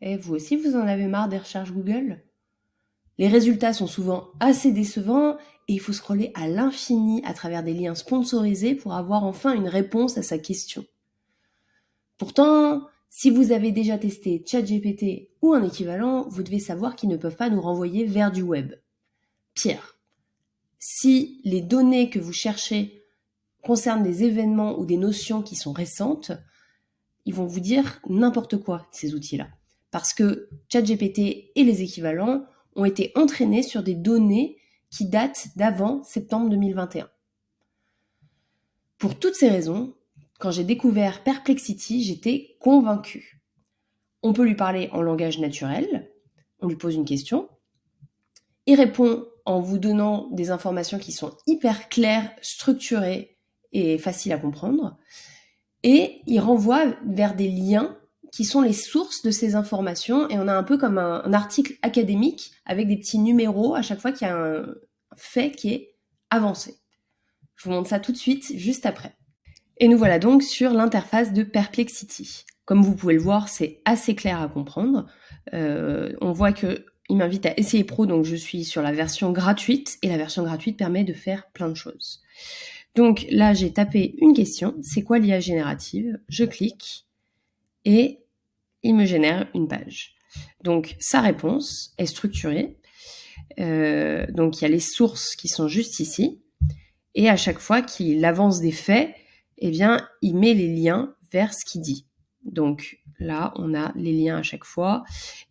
Et vous aussi, vous en avez marre des recherches Google? Les résultats sont souvent assez décevants et il faut scroller à l'infini à travers des liens sponsorisés pour avoir enfin une réponse à sa question. Pourtant, si vous avez déjà testé ChatGPT ou un équivalent, vous devez savoir qu'ils ne peuvent pas nous renvoyer vers du web. Pire, si les données que vous cherchez concernent des événements ou des notions qui sont récentes, ils vont vous dire n'importe quoi, ces outils-là. Parce que ChatGPT et les équivalents ont été entraînés sur des données qui datent d'avant septembre 2021. Pour toutes ces raisons, quand j'ai découvert Perplexity, j'étais convaincue. On peut lui parler en langage naturel, on lui pose une question, il répond en vous donnant des informations qui sont hyper claires, structurées et faciles à comprendre, et il renvoie vers des liens qui sont les sources de ces informations, et on a un peu comme un article académique avec des petits numéros à chaque fois qu'il y a un fait qui est avancé. Je vous montre ça tout de suite, juste après. Et nous voilà donc sur l'interface de Perplexity. Comme vous pouvez le voir, c'est assez clair à comprendre. On voit qu'il m'invite à essayer Pro, donc je suis sur la version gratuite, et la version gratuite permet de faire plein de choses. Donc là, j'ai tapé une question, c'est quoi l'IA générative? Je clique, et il me génère une page. Donc sa réponse est structurée, donc il y a les sources qui sont juste ici, et à chaque fois qu'il avance des faits, eh bien, il met les liens vers ce qu'il dit. Donc là, on a les liens à chaque fois,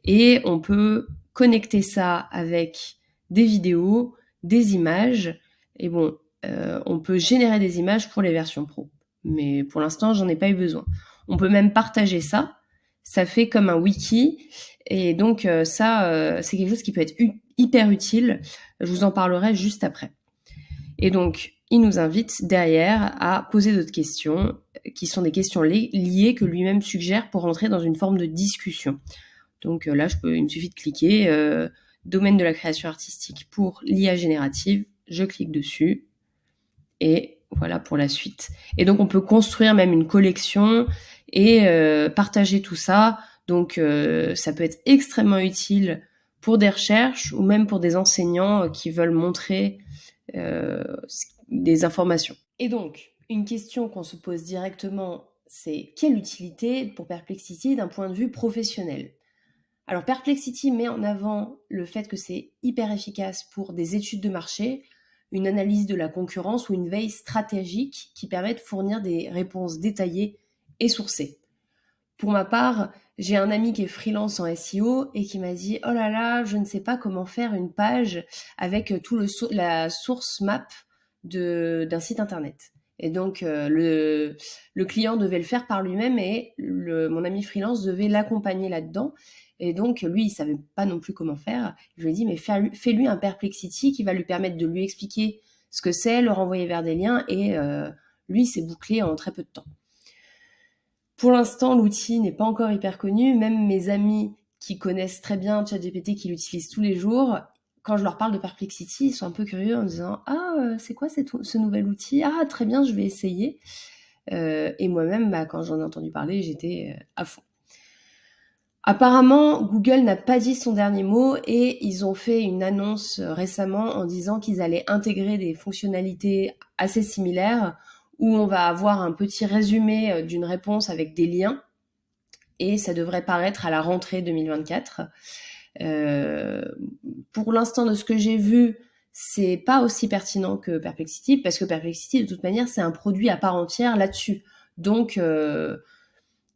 et on peut connecter ça avec des vidéos, des images, et bon, on peut générer des images pour les versions pro. Mais pour l'instant, j'en ai pas eu besoin. On peut même partager ça. Ça fait comme un wiki. Et donc, ça, c'est quelque chose qui peut être hyper utile. Je vous en parlerai juste après. Et donc, il nous invite derrière à poser d'autres questions, qui sont des questions liées que lui-même suggère pour rentrer dans une forme de discussion. Donc là, il me suffit de cliquer domaine de la création artistique pour l'IA générative. Je clique dessus et voilà pour la suite. Et donc, on peut construire même une collection et partager tout ça. Donc, ça peut être extrêmement utile pour des recherches ou même pour des enseignants qui veulent montrer des informations. Et donc, une question qu'on se pose directement, c'est quelle utilité pour Perplexity d'un point de vue professionnel? Alors Perplexity met en avant le fait que c'est hyper efficace pour des études de marché, une analyse de la concurrence ou une veille stratégique qui permet de fournir des réponses détaillées et sourcées. Pour ma part, j'ai un ami qui est freelance en SEO et qui m'a dit « Oh là là, je ne sais pas comment faire une page avec tout la source map d'un site internet. » Et donc, le client devait le faire par lui-même et mon ami freelance devait l'accompagner là-dedans. Et donc, lui, il savait pas non plus comment faire. Je lui ai dit « Mais fais-lui un Perplexity qui va lui permettre de lui expliquer ce que c'est, le renvoyer vers des liens et lui, c'est bouclé en très peu de temps. » Pour l'instant, l'outil n'est pas encore hyper connu. Même mes amis qui connaissent très bien ChatGPT, qui l'utilisent tous les jours, quand je leur parle de Perplexity, ils sont un peu curieux en disant « Ah, c'est quoi ce nouvel outil? Ah, très bien, je vais essayer. » Et moi-même, quand j'en ai entendu parler, j'étais à fond. Apparemment, Google n'a pas dit son dernier mot et ils ont fait une annonce récemment en disant qu'ils allaient intégrer des fonctionnalités assez similaires où on va avoir un petit résumé d'une réponse avec des liens et ça devrait paraître à la rentrée 2024. Pour l'instant, de ce que j'ai vu, c'est pas aussi pertinent que Perplexity parce que Perplexity, de toute manière, c'est un produit à part entière là-dessus. Donc,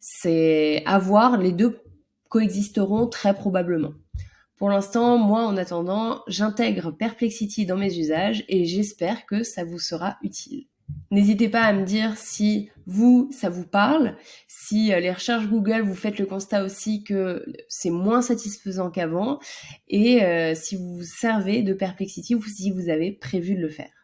c'est à voir, les deux coexisteront très probablement. Pour l'instant, moi, en attendant, j'intègre Perplexity dans mes usages et j'espère que ça vous sera utile. N'hésitez pas à me dire si ça vous parle, si les recherches Google, vous faites le constat aussi que c'est moins satisfaisant qu'avant et si vous vous servez de Perplexity ou si vous avez prévu de le faire.